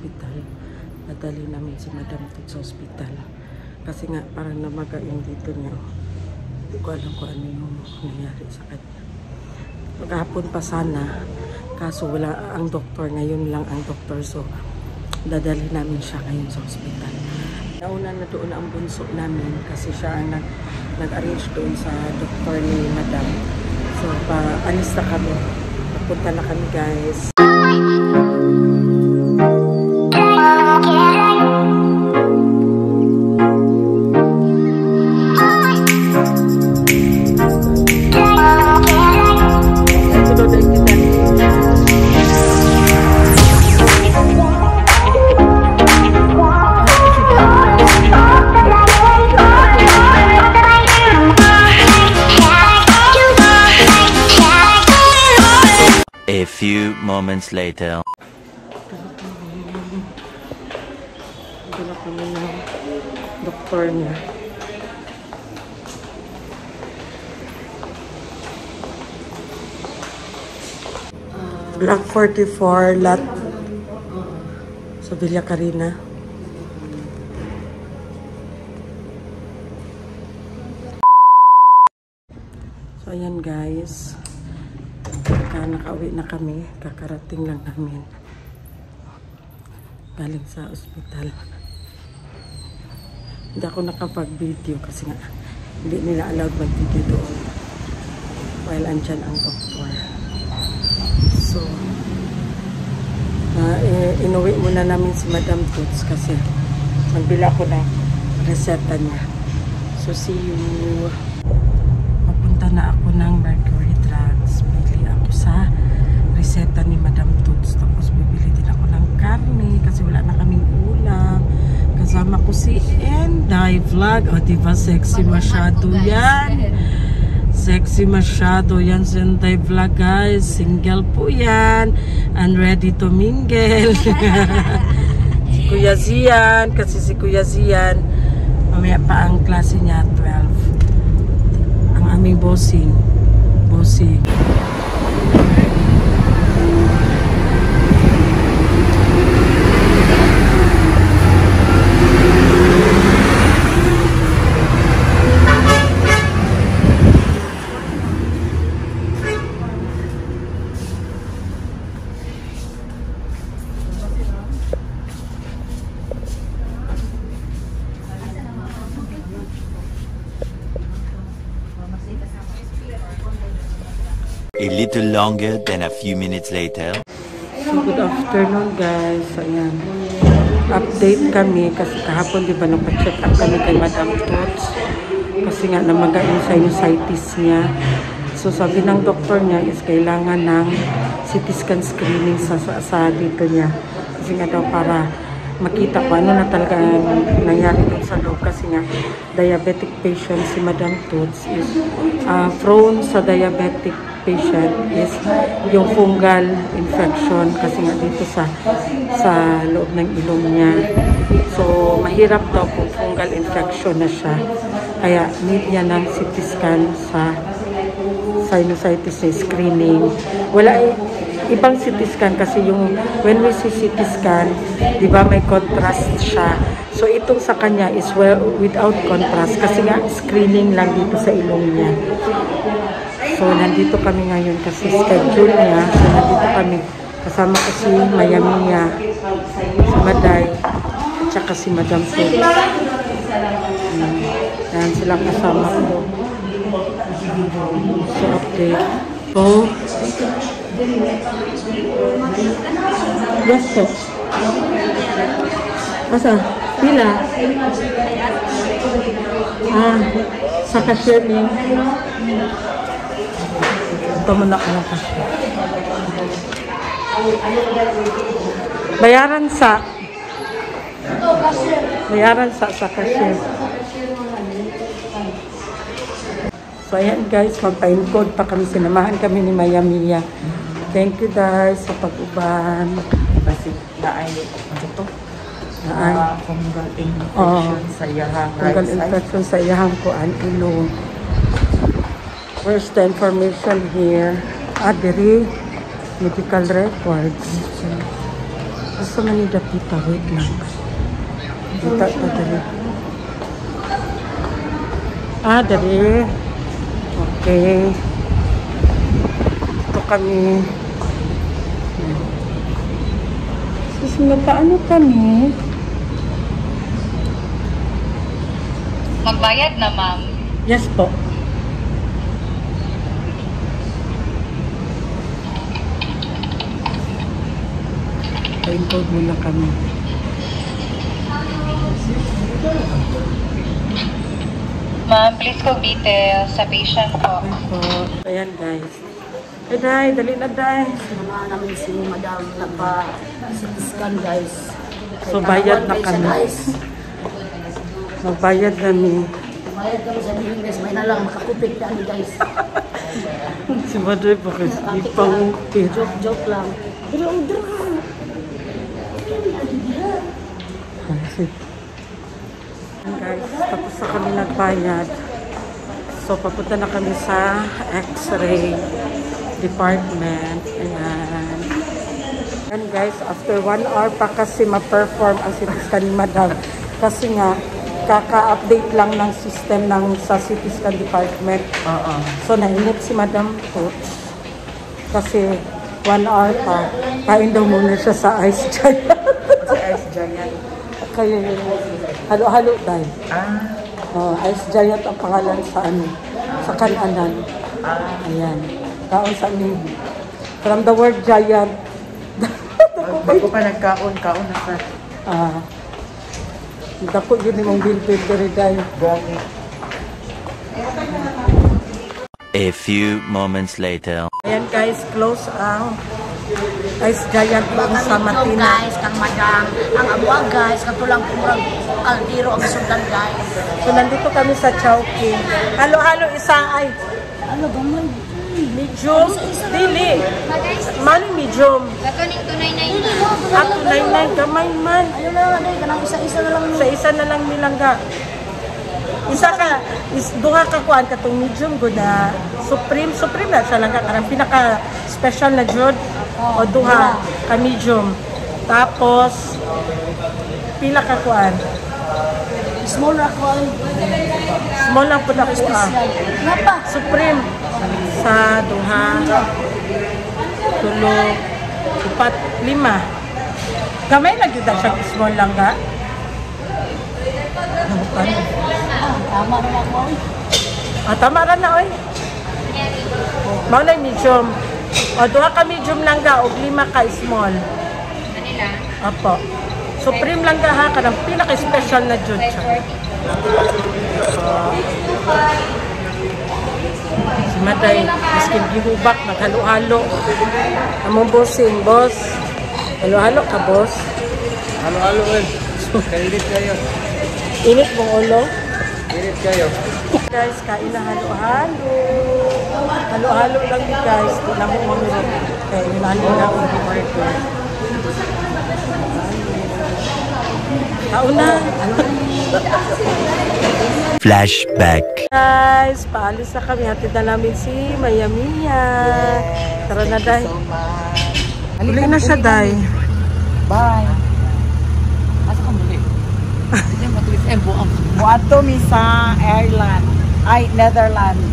hospital. Nadali namin si Madam Tut sa hospital. Kasi nga parang namaga yung dito niya. Hindi ko alam kung ano yung nangyari sa kanya. Maghapon pa sana. Kaso wala ang doktor. Ngayon lang ang doktor. So dadali namin siya ngayon sa hospital. Nauna na doon ang bunso namin kasi siya ang nag-arrange doon sa doktor ni Madam. So alis na kami. Papunta na kami guys. A few moments later. Dala kami ng doktor niya. Block 44, lot sa Villa Carina. So ayan guys. Nakauwi na kami, kakarating lang namin galing sa ospital. Hindi ako nakapag-video kasi nga hindi nila allowed mag-video doon while andyan ang doktor. So inuwi muna namin si Madam Tuts kasi magbila ko na reseta niya. So see you. Papunta na ako ng Mercury Drugs. Sa reseta ni Madam Tuts. Tapos bibili din ako ng karne kasi wala na kaming ulam. Kasama ko si Enday Vlog. O diba sexy masyado yan. Sexy masyado yan si Enday Vlog guys. Single po yan. And ready to mingle. Si Kuya Zian. Kasi si Kuya Zian mamaya pa ang klase niya 12. Ang aming bossing. A little longer than a few minutes later. So good afternoon guys. Ayan. Update kami kasi kahapon di ba nagpa-check up kami kay Madam Tuts. Kasi nga namaga yung sinusitis niya. So sabi ng doktor niya is kailangan ng CT scan screening sa dito niya. Kasi nga daw para makita ko ano na talaga nangyari dun sa loob kasi nga diabetic patient si Madam Tuts is prone sa diabetic patient is yung fungal infection kasi nga dito sa loob ng ilong niya. So mahirap daw kung fungal infection na siya. Kaya need niya ng CT scan sa sinusitis na screening. Wala ibang CT scan kasi yung when we see CT scan, di ba may contrast siya. So itong sa kanya is without contrast kasi nga screening lang dito sa ilong niya. So nandito kami ngayon kasi schedule niya. So nandito kami kasama ko si Mayamiya, si Maday, at saka si Madam Tuts. Yan sila kasama ko. So update. So yes, sir. Asa? Pila? Sa cashier ni. Ito muna ko ng cashier. Bayaran sa cashier. So ayan guys, magpa-encode pa kami. Sinamahan kami ni Mayamiya. Thank you guys sa pag-uban. Kasi naay ito. Fungal infection sa iyahang fungal infection sa iyahang kuan ilong. Where's the information here? Diri medical records. Gusto man ni Dapita, wait lang. Dita ta dali. Ah, dali. Okay. Ito kami. Sus, paano kami? Magbayad na, ma'am. Yes po. Pa-encode muna kami. Ma'am, please go details sa patient po. Okay po. Ayan guys. Ay, Day, dali na, Day. Sinamahan namin si Madam nagpa-CT scan, guys. So, bayad na kami. Magbayad kami. Bayad kami sa English, may nalang makakupit na ni guys. Si Madre po kasi di pang upit. Joke lang. Pero, Guys, tapos na kami nagbayad. So, papunta na kami sa X-ray department. Ayan. Ayan guys, after 1 hour pa kasi ma-perform ang CT scan ni Madam. Kasi nga, kaka-update lang ng system ng sa CT scan department. So, nainit si Madam Coach. Kasi 1 hour pa. Kain daw muna siya sa Ice Giant. Sa Ice Giant. Kaya halo-halo dahil. Ice Giant ang pangalan sa sa kananan. Ayan. Kaon sa amin. From the word giant. Bago pa nagkaon na ka. Dako yun yung bilbil diri dahil. A few moments later. Ayan guys, close ang Ice Giant doon sa Matina. guys, kang Madam. Ang abuag, guys, katulang kurang kaldero ang sundan, guys. So nandito kami sa Chowking. Halo-halo isa ay Ano ba man? medium. Dili. Mano medium. Katuning tunay na yun. At tunay gamay man. Ayun na lang, guys. Kanang isa-isa na lang. Sa isa na lang nilangga. Isa ka, duha ka kuan katong medium go na supreme na siya lang ka karang pinaka special na jud o duha ka medium. Tapos pila ka kuan. Small na ako. Small lang pud ako Napa? Supreme sa duha, tulo, upat, lima. Gamay na gyud siya small lang ga. Tama na ako. Tama ra na oy. Mao na medium. O duha ka medium lang ga og lima ka small. Kanila? Apo. Supreme lang ga ha kanang pinaka-special na jud siya. Si Maday, miskin gihubak, naghalo-halo. Among bossing, boss. Halo-halo ka, boss. Halo-halo eh. Kainit kayo. Init mong ulo. Init kayo. Guys, kain na halo-halo. Halo-halo lang yun, guys. Di na mo mamurot. Kaya hinalo na akong di-order. Kauna. Flashback. Guys, paalis na kami. Hatid na namin si Mayamiya. Tara na, Day. Huli na siya, Day. Bye. Asa ka muli? Diyan matulis. Buato mi sa Ireland. Ay, Netherlands.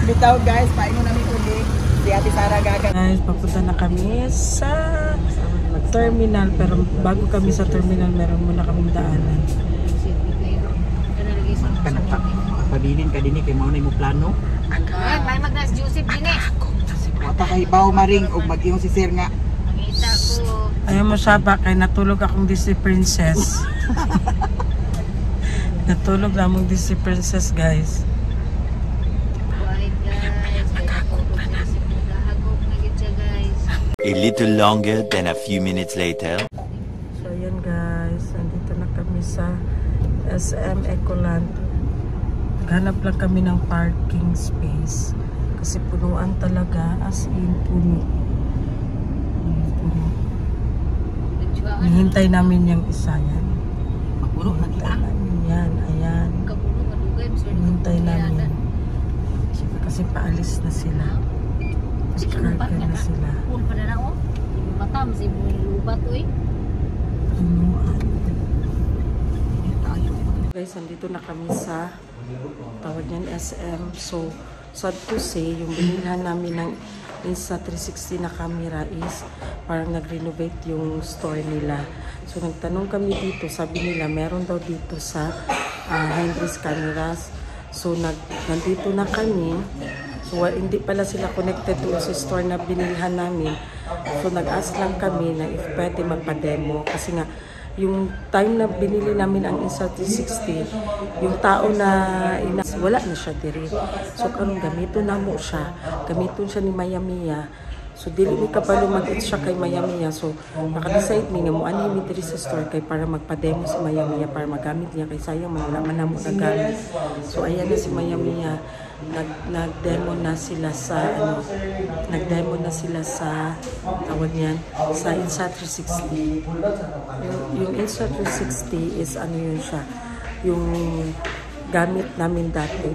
Bitaw guys, paingon namin uli. Si Ate Sara gaga. Guys, papunta na kami sa terminal. Pero bago kami sa terminal, meron muna kaming daanan. Pabilin ka din kay mao na mo plano. May magnas Joseph din eh. Wata kay bawo maring og mag-ingon si Sir nga. Makita ko. Ayaw mo saba, kay natulog akong Disney Princess. Natulog na akong Disney Princess, guys. Why guys? Nagahagok na gitsa guys. A little longer than a few minutes later. So, ayan guys. Nandito na kami sa SM Ecoland. Hanap lang kami ng parking space. Kasi punuan talaga. As in, puno. Hihintay namin yung isa yan. Magpuno na Hihintay namin yan. Ayan. Kapuno madugay. Hihintay namin. Kasi paalis na sila. Karga na sila. Pun pa na ako. Matam si lubat oy. Guys, nandito na kami sa tawag niyan SM. So, sad to say, yung binilhan namin ng Insta360 na camera is parang nag-renovate yung store nila. So, nagtanong kami dito. Sabi nila, meron daw dito sa Hendrix Cameras. So, nandito na kami. So, hindi pala sila connected to sa store na binilhan namin. So, nag-ask lang kami na if pwede magpa-demo. Kasi nga, yung time na binili namin ang Insta360, yung tao na wala na siya diri. So, karon gamito na mo siya. Gamiton siya ni Maya Mia. So, dili mi kabalo mag-it siya kay Maya Mia. So, naka-decide mi nga mo ani mi diri sa store kay para magpa-demo si Maya Mia para magamit niya kay sayang wala man namo nagamit. So, ayan na si Maya Mia. Nag-demo na sila sa nag-demo na sila sa tawag niyan sa Insta360. Yung Insta360 is yun siya, yung gamit namin dati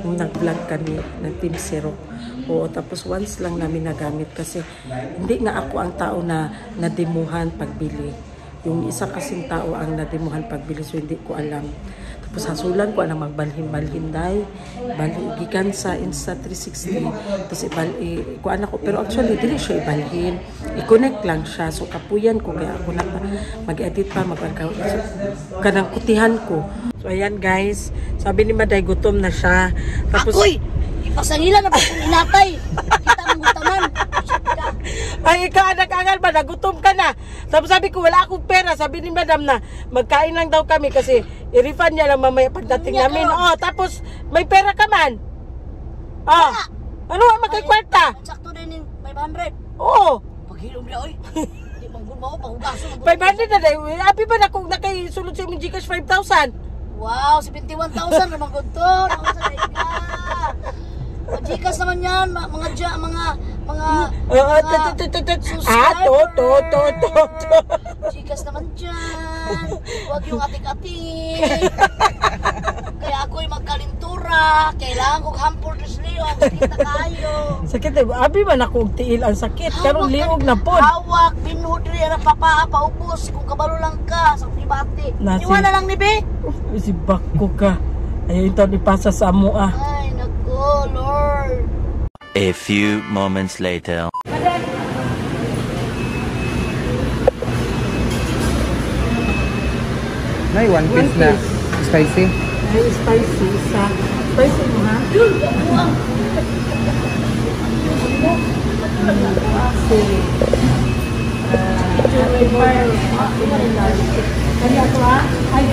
nung nag-vlog kami ng Team Zero. Oo, tapos once lang namin nagamit kasi hindi nga ako ang tao na nademuhan pagbili. Yung isa kasing tao ang nademuhan pagbili, so hindi ko alam. Tapos hasulan ko ang magbalhin-balhin dahil gikan sa Insta360 tapos ikuan ako, pero actually dili siya ibalhin, i-connect lang siya. So kapuyan ko kaya ako na mag-edit pa kanang kutihan ko. So ayan guys, sabi ni Maday gutom na siya. Tapos Akoy, ipasangilan na ba kung inatay? Kita mong gutaman. ay, ikaw anak-angal ba? Nagutom ka na. Tapos sabi ko, wala akong pera. Sabi ni madam na, magkain lang daw kami kasi i-refund niya lang mamaya pagdating namin. Oh, tapos, may pera ka man. Oh, ano ang magkakwarta? Sakto din yung 500. Oo. Paghilom niya, oy. Hindi manggul mo, panghugaso. 500 na dahil. Abi ba na kung nakaisulod sa imong Gcash 5,000? Wow, 71,000 naman ko to. Gcash naman yan, mga Gcash naman dyan. Huwag yung atik-atik. Kaya ako'y magkalintura. Kailangan kong hampor this liog. Kita kayo. Sakit eh. Abi ba na kung tiil ang sakit? Karong liog na po. Hawak, binuhod rin ang papaa, paubos. Kung kabalo lang ka, sa pribate. Iwan na lang ni Be. Si Bako ka. Ayaw ito ipasa sa amo ah. Ay, naku, Lord. A few moments later. Nay, one piece na spicy. Ay, spicy. Spicy mo ha? Kaya ito ha? Ay.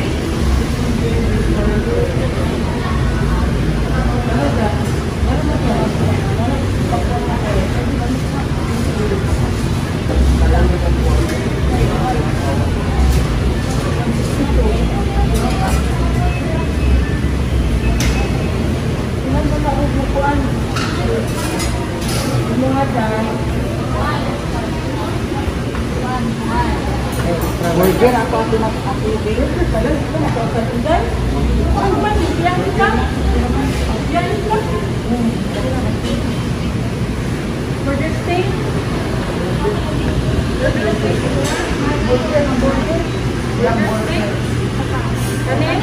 Burger ako pinag-apili. Burger steak? Kanin?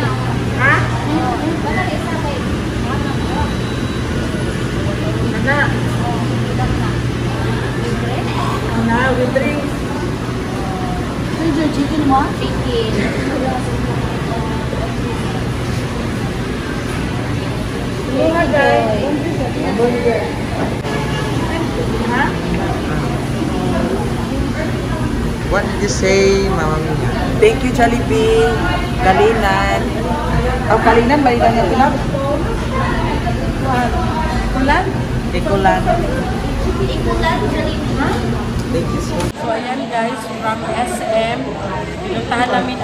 Ha? Ana, with drinks. Ano yung chicken mo? Chicken. Mga guys. Burger. Ha? What did you say, Mama Mia? Thank you, Jollibee. Kalinan. Kalinan, balikan niya tulad. Kulan? Ikulan. Ikulan, Jollibee. Thank you so much. So ayan guys, from SM, pinuntahan namin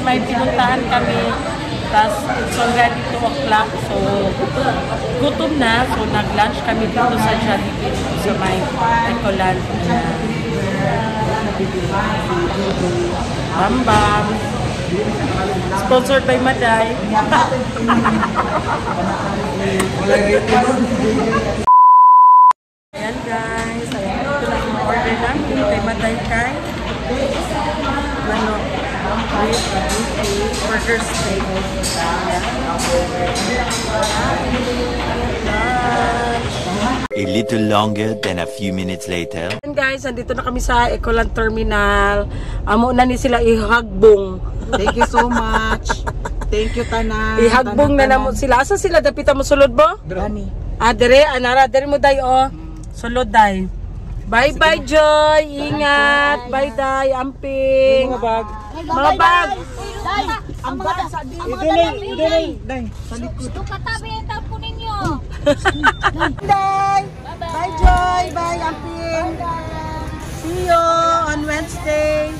may pinuntahan kami, tapos it's already 2 o'clock, so gutom na, so nag-lunch kami dito sa Jollibee, sa may Ecoland. Bam. Sponsored by Maday. Ayan guys, ayan, ito na yung order burger steak. A little longer than a few minutes later. And guys, andito na kami sa Ecoland Terminal. Amo na ni sila ihagbong. Thank you so much. Thank you, Tanan. Ihagbong na namo sila. Asa sila? Dapita mo sulod mo? Dani. Dire, anara, dire mo day, oh. Sulod day. Bye-bye, Joy. Ingat. Bye, day. Amping. Mga bag. Mga bag. Day, ang mga Day. katabi ang tapo ninyo. Day. Bye, Joy. Bye, Amping. See you on Wednesday.